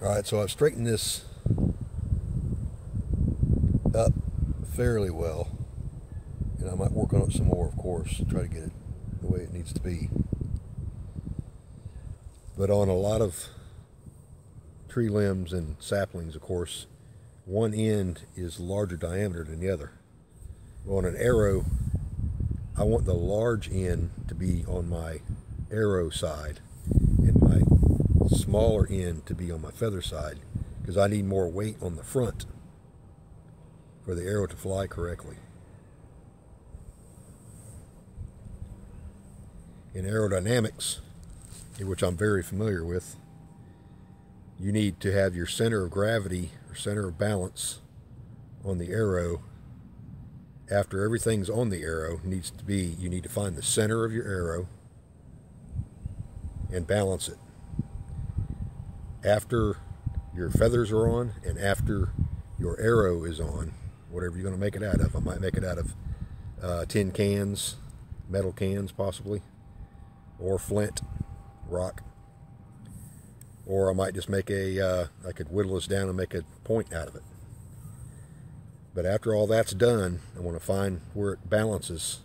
Alright, so I've straightened this up fairly well, and I might work on it some more, of course, try to get it the way it needs to be. But on a lot of tree limbs and saplings, of course, one end is larger diameter than the other. Well, on an arrow, I want the large end to be on my arrow side and my smaller end to be on my feather side, because I need more weight on the front for the arrow to fly correctly. In aerodynamics, which I'm very familiar with, you need to have your center of gravity or center of balance on the arrow. After everything's on the arrow, you need to find the center of your arrow and balance it. After your feathers are on and after your arrow is on, whatever you're going to make it out of. I might make it out of tin cans, metal cans possibly, or flint, rock. Or I might just make I could whittle this down and make a point out of it. But after all that's done, I want to find where it balances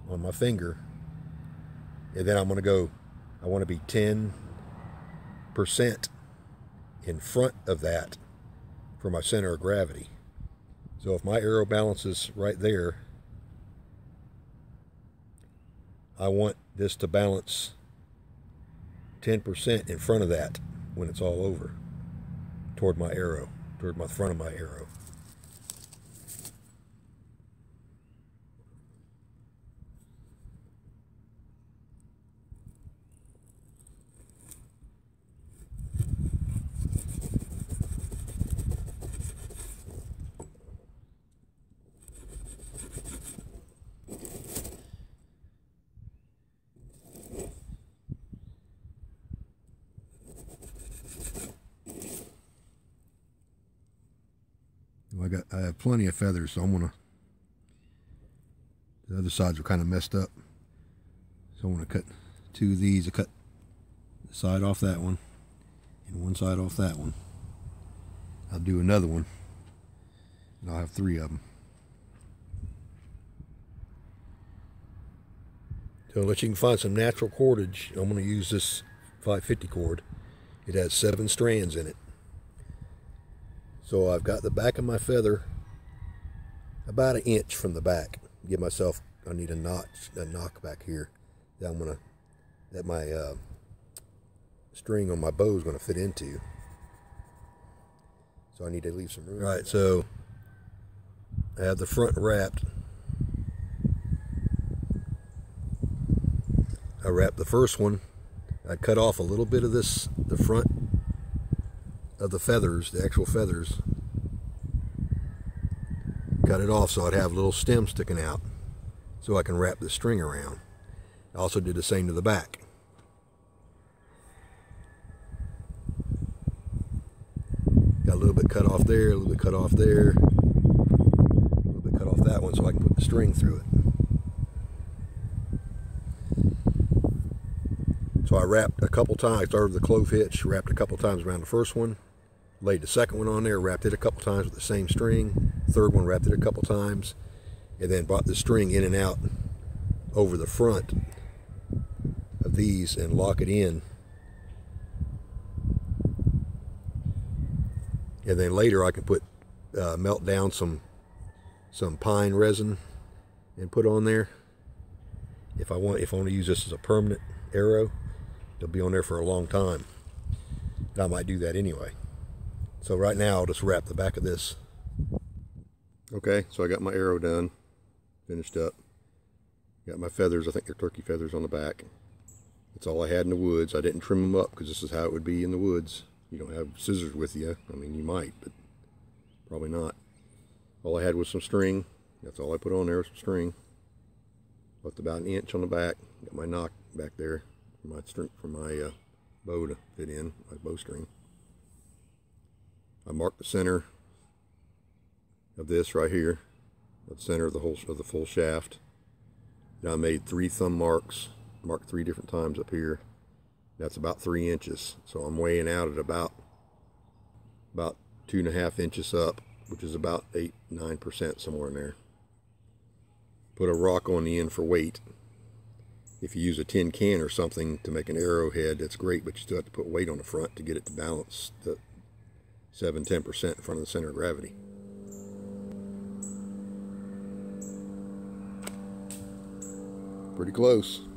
on my finger. And then I'm going to go, I want to be 10% in front of that for my center of gravity. So if my arrow balances right there, I want this to balance 10% in front of that when it's all over, toward my arrow, toward my front of my arrow. I have plenty of feathers, so the other sides are kind of messed up. So I'm gonna cut two of these. I cut the side off that one and one side off that one. I'll do another one, and I'll have three of them. So unless you can find some natural cordage, I'm gonna use this 550 cord. It has 7 strands in it. So I've got the back of my feather about 1 inch from the back. Give myself, I need a knock back here that my string on my bow is going to fit into. So I need to leave some room. All right, so I have the front wrapped. I wrapped the first one. I cut off a little bit of the front of the feathers, the actual feathers. Cut it off so I'd have a little stem sticking out so I can wrap the string around. I also did the same to the back. Got a little bit cut off there, a little bit cut off there, a little bit cut off that one so I can put the string through it. So I wrapped a couple times. I started with the clove hitch, wrapped a couple times around the first one, laid the second one on there, wrapped it a couple times with the same string, third one wrapped it a couple times, and then brought the string in and out over the front of these and lock it in. And then later I can put melt down some pine resin and put on there. If I want to use this as a permanent arrow, it'll be on there for a long time. And I might do that anyway. So right now I'll just wrap the back of this. Okay, so I got my arrow done, finished up. Got my feathers, I think they're turkey feathers on the back. That's all I had in the woods. I didn't trim them up because this is how it would be in the woods. You don't have scissors with you. I mean, you might, but probably not. All I had was some string. That's all I put on there was some string. Left about 1 inch on the back. Got my knock back there for my string, for my bow to fit in, my bowstring. I marked the center of this right here, the center of the full shaft. Now I made 3 thumb marks, marked 3 different times up here. That's about 3 inches. So I'm weighing out at about about 2.5 inches up, which is about 8-9%, somewhere in there. Put a rock on the end for weight. If you use a tin can or something to make an arrowhead, that's great, but you still have to put weight on the front to get it to balance the 7-10% in front of the center of gravity. Pretty close.